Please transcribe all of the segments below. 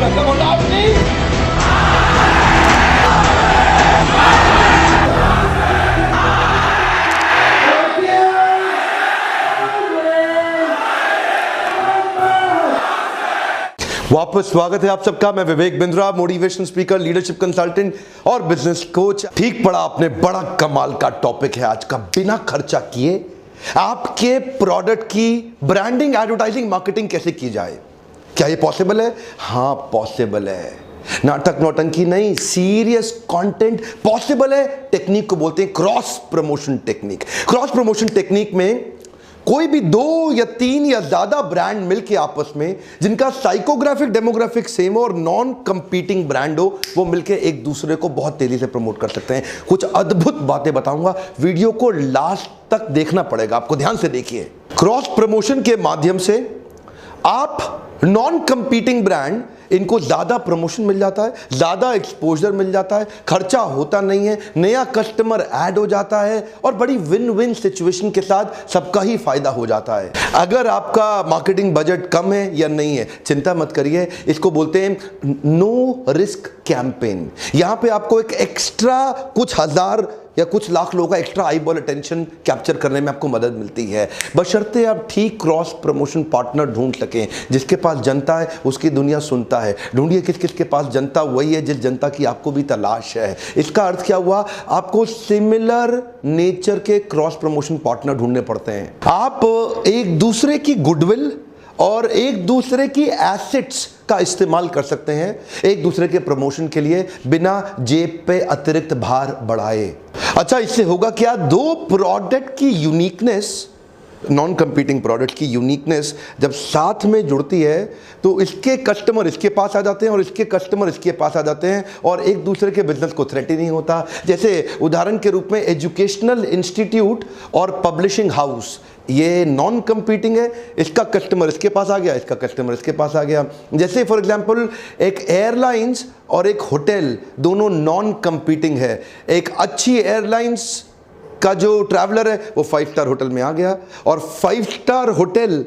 Come on, Daphne! वापस स्वागत है आप सबका। मैं Vivek Bindra, motivation speaker, leadership consultant और बिजनेस कोच। ठीक पड़ा आपने, बड़ा कमाल का टॉपिक है आज का। बिना खर्चा किए आपके प्रोडक्ट की ब्रांडिंग, एडवर्टाइजिंग, मार्केटिंग कैसे की जाए। क्या ये पॉसिबल है? हाँ पॉसिबल है। नाटक नौटंकी नहीं, सीरियस कंटेंट पॉसिबल है। टेक्निक को बोलते हैं cross promotion technique. Cross promotion technique में कोई भी 2 या 3 या ज्यादा ब्रांड मिलके आपस में, जिनका साइकोग्राफिक डेमोग्राफिक सेम हो और नॉन कंपीटिंग ब्रांड हो, वो मिलके एक दूसरे को बहुत तेजी से प्रमोट कर सकते हैं। कुछ अद्भुत बातें बताऊंगा, वीडियो को लास्ट तक देखना पड़ेगा आपको, ध्यान से देखिए। क्रॉस प्रमोशन के माध्यम से आप नॉन कंपीटिंग ब्रांड, इनको ज्यादा प्रमोशन मिल जाता है, ज्यादा एक्सपोजर मिल जाता है, खर्चा होता नहीं है, नया कस्टमर ऐड हो जाता है और बड़ी विन विन सिचुएशन के साथ सबका ही फायदा हो जाता है। अगर आपका मार्केटिंग बजट कम है या नहीं है, चिंता मत करिए। इसको बोलते हैं नो रिस्क कैंपेन। यहां पे आपको एक एक्स्ट्रा कुछ हजार या कुछ लाख लोगों का extra eye ball attention capture करने में आपको मदद मिलती है, बशर्ते आप ठीक क्रॉस प्रमोशन पार्टनर ढूंढ सकें। जिसके पास जनता है उसकी दुनिया सुनता है। ढूंढिए किस किस के पास जनता वही है जिस जनता की आपको भी तलाश है। इसका अर्थ क्या हुआ? आपको सिमिलर नेचर के क्रॉस प्रमोशन पार्टनर ढूंढने पड़ते हैं। आप एक दूसरे की गुडविल और एक दूसरे की एसेट्स का इस्तेमाल कर सकते हैं एक दूसरे के प्रमोशन के लिए, बिना जेब पे अतिरिक्त भार बढ़ाए। अच्छा, इससे होगा क्या? 2 प्रोडक्ट की यूनिकनेस, नॉन कंपीटिंग प्रोडक्ट की यूनिकनेस जब साथ में जुड़ती है तो इसके कस्टमर इसके पास आ जाते हैं और इसके कस्टमर इसके पास आ जाते हैं और एक दूसरे के बिजनेस को थ्रेट ही नहीं होता। जैसे उदाहरण के रूप में एजुकेशनल इंस्टीट्यूट और पब्लिशिंग हाउस, ये नॉन कंपीटिंग है, इसका कस्टमर इसके पास आ गया, इसका कस्टमर इसके पास आ गया। जैसे फॉर एग्जांपल एक एयरलाइंस और एक होटल, दोनों नॉन कंपीटिंग है। एक अच्छी एयरलाइंस का जो ट्रैवलर है वो 5 स्टार होटल में आ गया और 5 स्टार होटल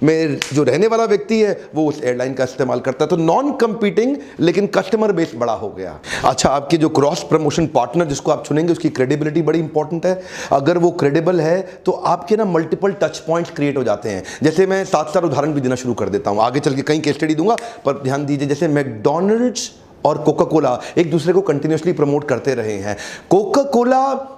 में जो रहने वाला व्यक्ति है वो उस एयरलाइन का इस्तेमाल करता है। तो नॉन कंपीटिंग लेकिन कस्टमर बेस बड़ा हो गया। अच्छा, आपके जो क्रॉस प्रमोशन पार्टनर जिसको आप चुनेंगे उसकी क्रेडिबिलिटी बड़ी इंपॉर्टेंट है। अगर वो क्रेडिबल है तो आपके ना मल्टीपल टच पॉइंट्स क्रिएट हो जाते हैं। जैसे मैं 7 उदाहरण भी देना शुरू कर देता हूं, आगे चल के कई केस स्टडी दूंगा, पर ध्यान दीजिए। जैसे मैकडॉनल्ड्स और कोका कोला एक दूसरे को कंटिन्यूसली प्रमोट करते रहे हैं। कोका कोला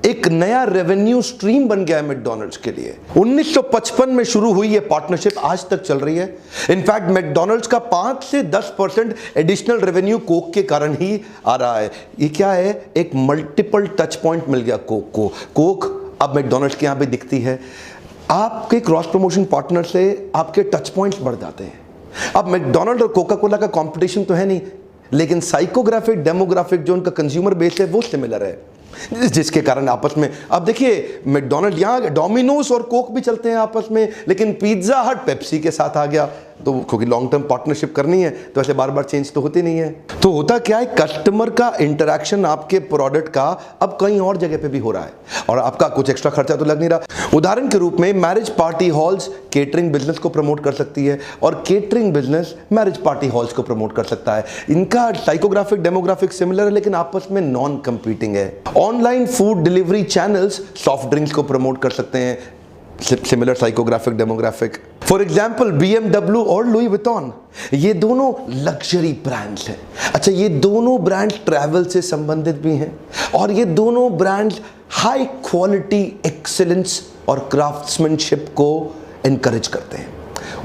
एक नया रेवेन्यू स्ट्रीम बन गया है मैकडॉनल्ड्स के लिए। 1955 में शुरू हुई ये पार्टनरशिप, आज तक चल रही है। इनफैक्ट मैकडॉनल्ड्स का 5 से 10% एडिशनल रेवेन्यू कोक के कारण ही आ रहा है। ये क्या है? एक मल्टीपल टच पॉइंट मिल गया कोक को। कोक अब मैकडॉनल्ड्स के यहां पे दिखती है। आपके क्रॉस प्रमोशन पार्टनर से आपके टच पॉइंट्स बढ़ जाते हैं। अब मैकडॉनल्ड और कोका कोला का कॉम्पिटिशन तो है नहीं, लेकिन साइकोग्राफिक डेमोग्राफिक जो उनका कंज्यूमर बेस है वो सिमिलर है, जिसके कारण आपस में, अब देखिए मैकडॉनल्ड, यहाँ डोमिनोज और कोक भी चलते हैं आपस में, लेकिन पिज्जा हट पेप्सी के साथ आ गया। तो क्योंकि लॉन्ग टर्म पार्टनरशिप करनी है तो ऐसे बार बार चेंज तो होती नहीं है। तो होता क्या है? कस्टमर का इंटरेक्शन आपके प्रोडक्ट का अब कहीं और जगह पे भी हो रहा है और आपका कुछ एक्स्ट्रा खर्चा तो लग नहीं रहा। उदाहरण के रूप में marriage party halls catering business को प्रमोट कर सकती है और catering business marriage party halls को प्रमोट कर सकता है। इनका साइकोग्राफिक डेमोग्राफिक सिमिलर है लेकिन आपस में नॉन कंपीटिंग है। Online food delivery channels soft drinks को प्रमोट कर सकते हैं, similar psychographic demographic. For example BMW और लुई विटॉन, ये दोनों लग्जरी ब्रांड्स हैं। अच्छा, ये दोनों ब्रांड ट्रैवल से संबंधित भी हैं और ये दोनों ब्रांड्स हाई क्वालिटी एक्सेलेंस और क्राफ्ट्समैनशिप को एनकरेज करते हैं,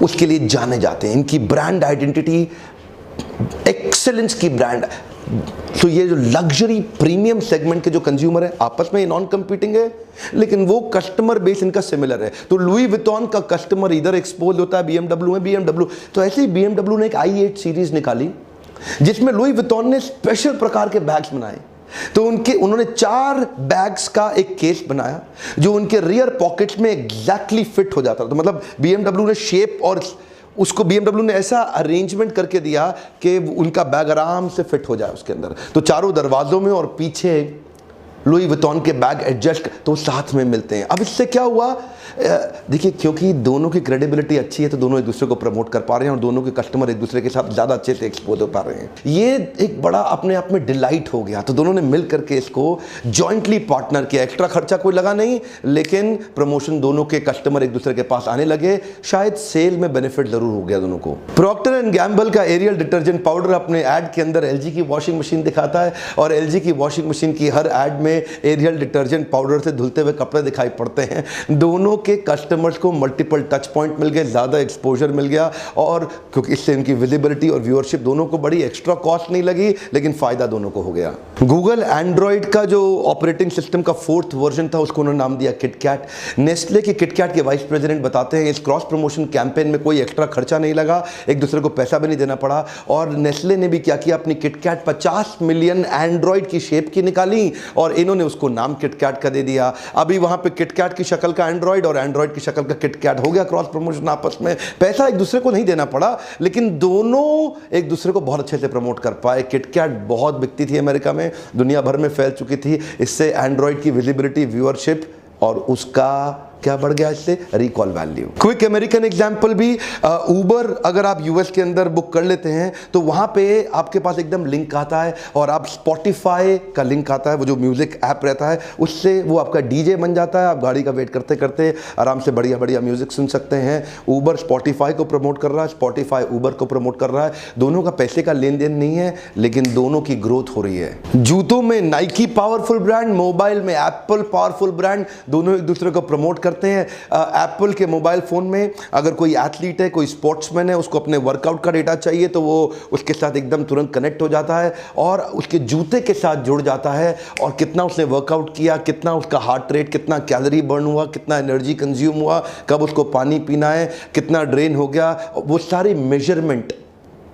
उसके लिए जाने जाते हैं। इनकी ब्रांड आइडेंटिटी एक्सेलेंस की ब्रांड। तो ये जो लग्जरी प्रीमियम सेगमेंट के जो कंज्यूमर है आपस में नॉन कंपीटिंग है लेकिन वो कस्टमर बेस इनका सिमिलर है। तो लुई विटॉन का कस्टमर इधर एक्सपोज होता है BMW में, BMW तो ऐसे ही BMW ने एक i8 सीरीज निकाली जिसमें लुई विटॉन ने स्पेशल प्रकार के बैग्स बनाए। तो उन्होंने 4 बैग्स का एक केस बनाया जो उनके रियर पॉकेट्स में एग्जैक्टली फिट हो जाता था। तो मतलब BMW ने शेप और उसको BMW ने ऐसा अरेंजमेंट करके दिया कि उनका बैग आराम से फिट हो जाए उसके अंदर। तो चारों दरवाजों में और पीछे लुई विटॉन के बैग एडजस्ट तो साथ में मिलते हैं। अब इससे क्या हुआ, देखिए क्योंकि दोनों की क्रेडिबिलिटी अच्छी है तो दोनों एक दूसरे को प्रमोट कर पा रहे हैं और दोनों के कस्टमर एक दूसरे के साथ ज़्यादा अच्छे से एक्सपोज हो पा रहे हैं। ये एक बड़ा अपने आप में डिलाइट हो गया। तो दोनों ने मिल करके इसको जॉइंटली पार्टनर किया। एक्स्ट्रा खर्चा कोई लगा नहीं, लेकिन प्रमोशन दोनों के कस्टमर एक दूसरे के पास आने लगे। शायद सेल में बेनिफिट जरूर हो गया दोनों को। प्रॉक्टर एंड गैम्बल का एरियल डिटर्जेंट पाउडर अपने एड के अंदर एलजी की वॉशिंग मशीन दिखाता है और एलजी की वॉशिंग मशीन की हर एड में एरियल डिटर्जेंट पाउडर से धुलते हुए कपड़े दिखाई पड़ते हैं। दोनों के कस्टमर्स को मल्टीपल टच पॉइंट मिल गए, ज्यादा एक्सपोजर मिल गया और क्योंकि इससे इनकी विजिबिलिटी और व्यूअरशिप दोनों को बड़ी एक्स्ट्रा कॉस्ट नहीं लगी, लेकिन फायदा दोनों को हो गया। गूगल एंड्रॉइड का जो ऑपरेटिंग सिस्टम का 4th वर्जन था उसको उन्होंने नाम दिया किटकैट। नेस्ले के किटकैट के वाइस प्रेसिडेंट बताते हैं इस क्रॉस प्रमोशन कैंपेन में कोई एक्स्ट्रा खर्चा नहीं लगा, एक दूसरे को पैसा भी नहीं देना पड़ा। और नेस्ले ने भी क्या किया, अपनी किटकैट 50 मिलियन एंड्रॉइड की शेप की निकाली और इन्होंने उसको नाम किटकैट का दे दिया। अभी वहां पे किटकैट की शक्ल का एंड्रॉइड और एंड्रॉइड की शक्ल का किटकैट हो गया। क्रॉस प्रमोशन आपस में, पैसा एक दूसरे को नहीं देना पड़ा, लेकिन दोनों एक दूसरे को बहुत अच्छे से प्रमोट कर पाए। किटकैट बहुत बिकती थी अमेरिका में, दुनिया भर में फैल चुकी थी। इससे एंड्रॉइड की विजिबिलिटी, व्यूअरशिप और उसका क्या बढ़ गया, इससे recall value. Quick American example भी, उबर अगर आप यूएस के अंदर बुक कर लेते हैं तो वहां पे आपके पास एकदम लिंक आता है और आप स्पॉटिफाई का लिंक आता है, वो जो म्यूजिक ऐप रहता है उससे वो आपका डीजे बन जाता है। आप गाड़ी का वेट करते करते आराम से बढ़िया बढ़िया म्यूजिक सुन सकते हैं। उबर स्पॉटिफाई को प्रमोट कर रहा है, स्पॉटिफाई उबर को प्रमोट कर रहा है। दोनों का पैसे का लेन देन नहीं है, लेकिन दोनों की ग्रोथ हो रही है। जूतों में नाइकी पावरफुल ब्रांड, मोबाइल में एप्पल पावरफुल ब्रांड, दोनों एक दूसरे को प्रमोट करते हैं। एप्पल के मोबाइल फोन में अगर कोई एथलीट है, कोई स्पोर्ट्समैन है, उसको अपने वर्कआउट का डेटा चाहिए तो वो उसके साथ एकदम तुरंत कनेक्ट हो जाता है और उसके जूते के साथ जुड़ जाता है और कितना उसने वर्कआउट किया, कितना उसका हार्ट रेट, कितना कैलोरी बर्न हुआ, कितना एनर्जी कंज्यूम हुआ, कब उसको पानी पीना है, कितना ड्रेन हो गया, वो सारी मेजरमेंट,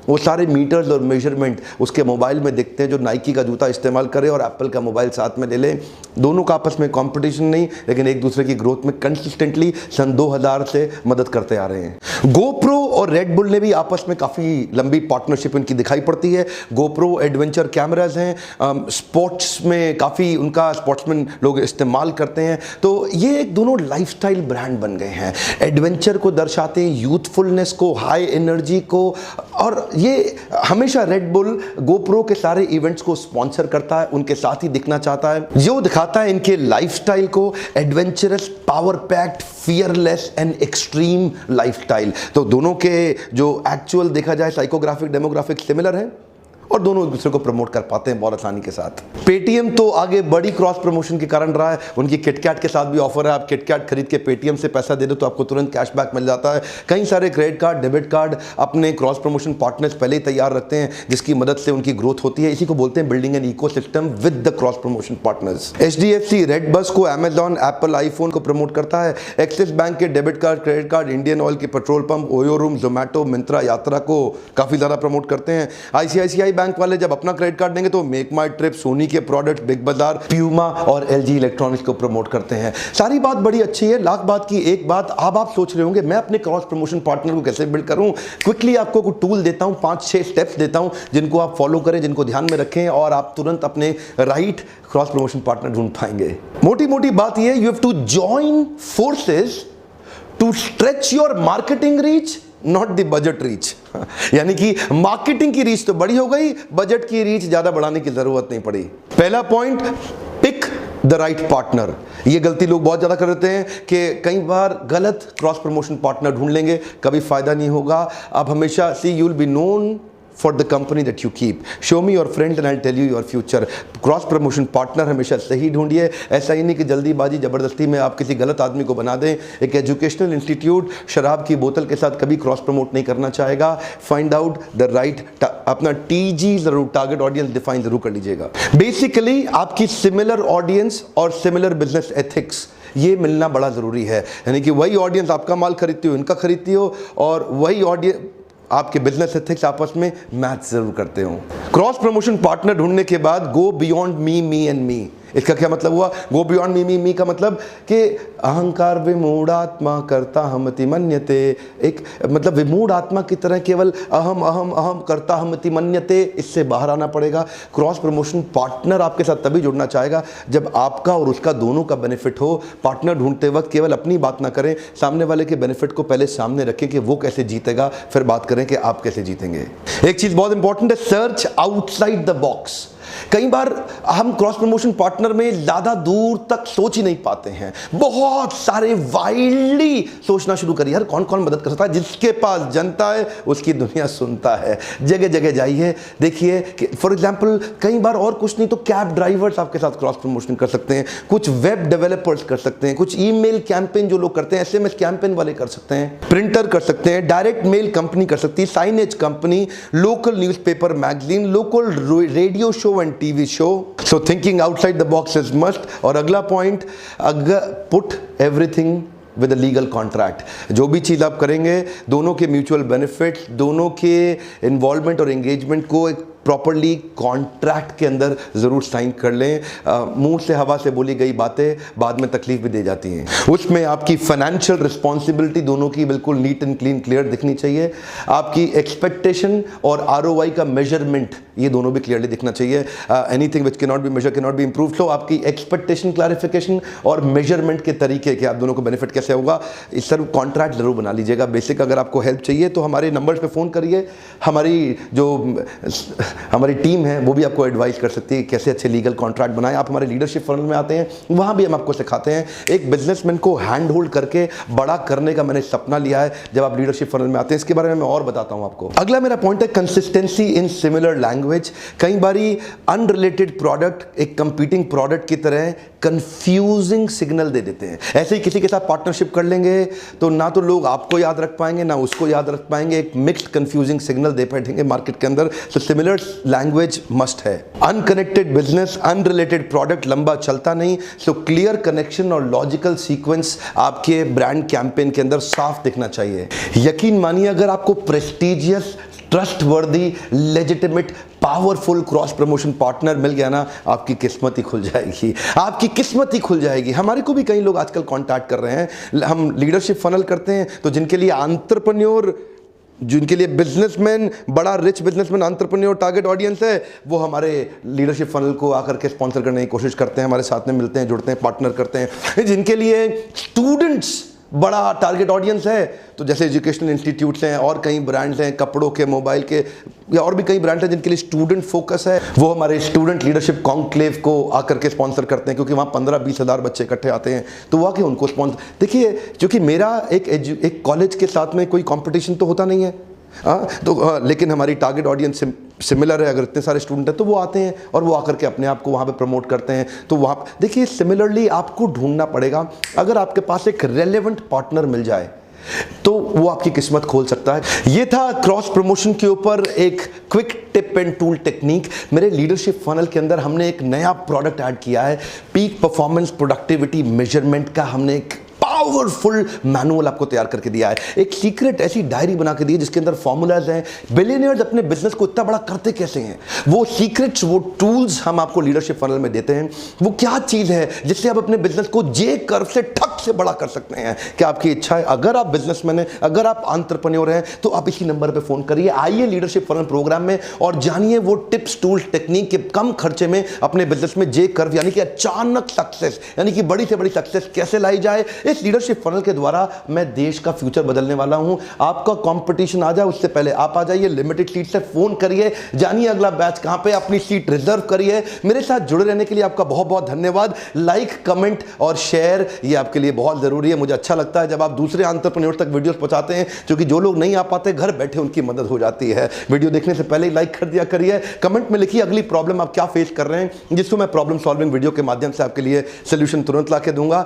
वो सारे मीटर्स और मेजरमेंट उसके मोबाइल में दिखते हैं। जो नाइकी का जूता इस्तेमाल करे और एप्पल का मोबाइल साथ में ले ले, दोनों का आपस में कंपटीशन नहीं, लेकिन एक दूसरे की ग्रोथ में कंसिस्टेंटली सन 2000 से मदद करते आ रहे हैं। गोप्रो और रेड बुल ने भी आपस में काफ़ी लंबी पार्टनरशिप इनकी दिखाई पड़ती है। गोप्रो एडवेंचर कैमराज हैं, स्पोर्ट्स में काफ़ी उनका स्पोर्ट्समैन लोग इस्तेमाल करते हैं। तो ये एक दोनों लाइफस्टाइल ब्रांड बन गए हैं। एडवेंचर को दर्शाते हैं, यूथफुलनेस को, हाई एनर्जी को, और ये हमेशा रेड बुल गोप्रो के सारे इवेंट्स को स्पॉन्सर करता है, उनके साथ ही दिखना चाहता है, जो दिखाता है इनके लाइफस्टाइल को, adventurous, power packed, fearless and extreme lifestyle. तो दोनों के जो एक्चुअल देखा जाए साइकोग्राफिक डेमोग्राफिक सिमिलर है और दोनों एक दूसरे को प्रमोट कर पाते हैं बहुत आसानी के साथ। पेटीएम तो आगे बड़ी क्रॉस प्रमोशन के कारण रहा है। उनकी किटकैट के साथ भी ऑफर है, आप किटकैट खरीद के पेटीएम से पैसा दे दो तो आपको तुरंत कैशबैक मिल जाता है। कई सारे क्रेडिट कार्ड, डेबिट कार्ड अपने क्रॉस प्रमोशन पार्टनर्स पहले ही तैयार रखते हैं, जिसकी मदद से उनकी ग्रोथ होती है। इसी को बोलते हैं building an ecosystem with the cross promotion partners. HDFC redBus को, अमेजॉन, एप्पल आईफोन को प्रमोट करता है। एक्सिस बैंक के debit card, credit card, Indian Oil के petrol pump, OYO room, Zomato, Myntra, Yatra को काफी ज्यादा प्रमोट करते हैं। ICICI बैंक वाले जब अपना क्रेडिट कार्ड देंगे तो मेक माई ट्रिप, सोनी के प्रोडक्ट, बिग बाजार, प्यूमा और LG इलेक्ट्रॉनिक्स को प्रमोट करते हैं। सारी बात बड़ी अच्छी है। लाख बात की एक बात, अब आप सोच रहे होंगे मैं अपने क्रॉस प्रमोशन पार्टनर को कैसे बिल्ड करूं। क्विकली आपको कुछ टूल देता हूं, 5-6 स्टेप्स देता हूं जिनको आप फॉलो करें, जिनको ध्यान में रखें और आप तुरंत अपने राइट क्रॉस प्रमोशन पार्टनर ढूंढ पाएंगे। मोटी मोटी बात यह, you have to join forces to stretch your marketing reach, not the budget reach. यानी कि मार्केटिंग की रीच तो बड़ी हो गई, बजट की रीच ज्यादा बढ़ाने की जरूरत नहीं पड़ी। पहला point, pick the right partner. ये गलती लोग बहुत ज्यादा कर देते हैं कि कई बार गलत क्रॉस प्रमोशन पार्टनर ढूंढ लेंगे, कभी फायदा नहीं होगा। आप हमेशा see you will be known for the company that you keep. Show me your friend and I'll tell you your future. Cross promotion partner हमेशा सही ढूंढिए। ऐसा ही नहीं कि जल्दीबाजी जबरदस्ती में आप किसी गलत आदमी को बना दें। एक एजुकेशनल इंस्टीट्यूट शराब की बोतल के साथ कभी क्रॉस प्रमोट नहीं करना चाहेगा। फाइंड आउट द राइट, अपना TG जरूर, टारगेट ऑडियंस डिफाइन जरूर कर लीजिएगा। बेसिकली आपकी सिमिलर ऑडियंस और सिमिलर बिजनेस एथिक्स, ये मिलना बड़ा जरूरी है। यानी कि वही ऑडियंस आपका माल खरीदती हो, इनका खरीदती हो, और वही ऑडियंस आपके बिजनेस एथिक्स आपस में मैच जरूर करते हो। क्रॉस प्रमोशन पार्टनर ढूंढने के बाद go beyond me and me. इसका क्या मतलब हुआ? गो बियॉन्ड मी मी मी का मतलब कि अहंकार विमूढ़ आत्मा करता हमति मन्यते, एक मतलब विमूढ़ आत्मा की तरह केवल अहम अहम अहम करता हमति मन्यते, इससे बाहर आना पड़ेगा। क्रॉस प्रमोशन पार्टनर आपके साथ तभी जुड़ना चाहेगा जब आपका और उसका दोनों का बेनिफिट हो। पार्टनर ढूंढते वक्त केवल अपनी बात ना करें, सामने वाले के बेनिफिट को पहले सामने रखें कि वो कैसे जीतेगा, फिर बात करें कि आप कैसे जीतेंगे। एक चीज बहुत इंपॉर्टेंट है, सर्च आउटसाइड द बॉक्स। कई बार हम क्रॉस प्रमोशन पार्टनर में ज्यादा दूर तक सोच ही नहीं पाते हैं, बहुत सारे वाइल्डली सोचना शुरू करिए। यार कौन कौन मदद कर सकता है? जिसके पास जनता है उसकी दुनिया सुनता है। जगह जगह जाइए, देखिए कि फॉर एग्जांपल कई बार और कुछ नहीं तो कैब ड्राइवर्स आपके साथ क्रॉस प्रमोशन कर सकते हैं, कुछ वेब डेवलपर्स कर सकते हैं, कुछ ईमेल कैंपेन जो लोग करते हैं, एसएमएस कैंपेन वाले कर सकते हैं, प्रिंटर कर सकते हैं, डायरेक्ट मेल कंपनी कर सकती है, signage company, local newspaper magazine, local radio show and TV show. So thinking outside the box is must. और अगला पॉइंट, अगर put everything with a legal contract. जो भी चीज़ आप करेंगे, दोनों के म्यूचुअल बेनिफिट्स, दोनों के इन्वॉल्वमेंट और एंगेजमेंट को एक प्रॉपरली कॉन्ट्रैक्ट के अंदर ज़रूर साइन कर लें। मुंह से हवा से बोली गई बातें बाद में तकलीफ भी दे जाती हैं। उसमें आपकी फाइनेंशियल रिस्पॉन्सिबिलिटी दोनों की बिल्कुल नीट एंड क्लीन क्लियर दिखनी चाहिए। आपकी एक्सपेक्टेशन और आरओआई का मेजरमेंट ये दोनों भी क्लियरली दिखना चाहिए। Anything which can not be measure can not be improve. तो आपकी एक्सपेक्टेशन क्लैरिफिकेशन और मेजरमेंट के तरीके कि आप दोनों को बेनिफिट कैसे होगा, इस सर कॉन्ट्रैक्ट जरूर बना लीजिएगा। बेसिक अगर आपको हेल्प चाहिए तो हमारे नंबर्स पे फ़ोन करिए। हमारी टीम है वो भी आपको एडवाइस कर सकती है कैसे अच्छे लीगल कॉन्ट्रैक्ट बनाएं। आप हमारे लीडरशिप फनल में आते हैं, वहाँ भी हम आपको सिखाते हैं। एक बिजनेसमैन को हैंड होल्ड करके बड़ा करने का मैंने सपना लिया है जब आप लीडरशिप फनल में आते हैं। इसके बारे में मैं और बताता हूँ आपको। अगला मेरा पॉइंट है कंसिस्टेंसी इन सिमिलर लैंग्वेज। कई बारी अनरिलेटेड प्रोडक्ट एक कंपीटिंग प्रोडक्ट की तरह कंफ्यूजिंग सिग्नल दे देते हैं। ऐसे ही किसी के साथ पार्टनरशिप कर लेंगे तो ना तो लोग आपको याद रख पाएंगे ना उसको याद रख पाएंगे, एक मिक्स्ड कंफ्यूजिंग सिग्नल दे बैठेंगे मार्केट के अंदर। सो सिमिलर लैंग्वेज मस्ट है। अनकनेक्टेड बिजनेस, अनरिलेटेड प्रोडक्ट लंबा चलता नहीं। सो क्लियर कनेक्शन और लॉजिकल सीक्वेंस आपके ब्रांड कैंपेन के अंदर साफ दिखना चाहिए। यकीन मानिए अगर आपको prestigious, trustworthy, legitimate, powerful cross promotion partner मिल गया ना, आपकी किस्मत ही खुल जाएगी। आपकी किस्मत ही खुल जाएगी। हमारे को भी कई लोग आजकल कांटेक्ट कर रहे हैं। हम लीडरशिप फनल करते हैं तो जिनके लिए एंटरप्रेन्योर, जिनके लिए बिजनेसमैन, बड़ा rich businessman entrepreneur target audience है, वो हमारे लीडरशिप फनल को आकर के स्पॉन्सर करने की कोशिश करते हैं, हमारे साथ में मिलते हैं, जुड़ते हैं, पार्टनर करते हैं। जिनके लिए स्टूडेंट्स बड़ा टारगेट ऑडियंस है, तो जैसे एजुकेशनल इंस्टीट्यूट्स हैं और कई ब्रांड्स हैं, कपड़ों के, मोबाइल के, या और भी कई ब्रांड्स हैं जिनके लिए स्टूडेंट फोकस है, वो हमारे स्टूडेंट लीडरशिप कॉन्क्लेव को आकर के स्पॉन्सर करते हैं। क्योंकि वहाँ 15-20 हज़ार बच्चे इकट्ठे आते हैं, तो वो आके उनको स्पॉन्सर। देखिए, क्योंकि मेरा एक कॉलेज के साथ में कोई कॉम्पिटिशन तो होता नहीं है, लेकिन हमारी टारगेट ऑडियंस सिमिलर है। अगर इतने सारे स्टूडेंट हैं तो वो आते हैं और वो आकर के अपने आप को वहाँ पे प्रमोट करते हैं। तो वहाँ देखिए, सिमिलरली आपको ढूंढना पड़ेगा। अगर आपके पास एक रेलेवेंट पार्टनर मिल जाए तो वो आपकी किस्मत खोल सकता है। ये था क्रॉस प्रमोशन के ऊपर एक quick tip and tool technique. मेरे लीडरशिप फनल के अंदर हमने एक नया प्रोडक्ट ऐड किया है, पीक परफॉर्मेंस प्रोडक्टिविटी मेजरमेंट का। हमने एक पावरफुल मैनुअल आपको तैयार करके दिया है, एक सीक्रेट ऐसी डायरी बना के दी है जिसके अंदर फॉर्मूलाज हैं। बिलियनियर्स अपने बिजनेस को इतना बड़ा करते कैसे हैं, वो सीक्रेट्स, वो टूल्स हम आपको लीडरशिप फनल में देते हैं। वो क्या चीज है जिससे आप अपने बिजनेस को जे कर्व से ठक से बड़ा कर सकते हैं। क्या आपकी इच्छा है? अगर आप बिजनेसमैन हैं, अगर आप एंटरप्रेन्योर हैं, तो आप इसी नंबर पर फोन करिए। आइए लीडरशिप फनल प्रोग्राम में और जानिए वो टिप्स, टूल्स, टेक्निक के कम खर्चे में अपने बिजनेस में जे कर्व यानी कि अचानक सक्सेस, यानी कि बड़ी से बड़ी सक्सेस कैसे लाई जाए। इस लीडरशिप फनल के द्वारा मैं देश का फ्यूचर बदलने वाला हूं। आपका कंपटीशन आ जाए उससे पहले आप आ जाइए, लिमिटेड सीट से फोन करिए, जानिए अगला बैच कहां पे, अपनी सीट रिजर्व करिए। मेरे साथ जुड़े रहने के लिए आपका बहुत बहुत धन्यवाद। लाइक, कमेंट और शेयर ये आपके लिए बहुत जरूरी है। मुझे अच्छा लगता है जब आप दूसरे एंटरप्रेन्योर तक वीडियोस पहुंचाते हैं, क्योंकि जो लोग नहीं आ पाते घर बैठे उनकी मदद हो जाती है। वीडियो देखने से पहले लाइक कर दिया करिए, कमेंट में लिखिए अगली प्रॉब्लम आप क्या फेस कर रहे हैं, जिसको मैं प्रॉब्लम सॉल्विंग वीडियो के माध्यम से आपके लिए सोल्यूशन तुरंत ला के दूंगा।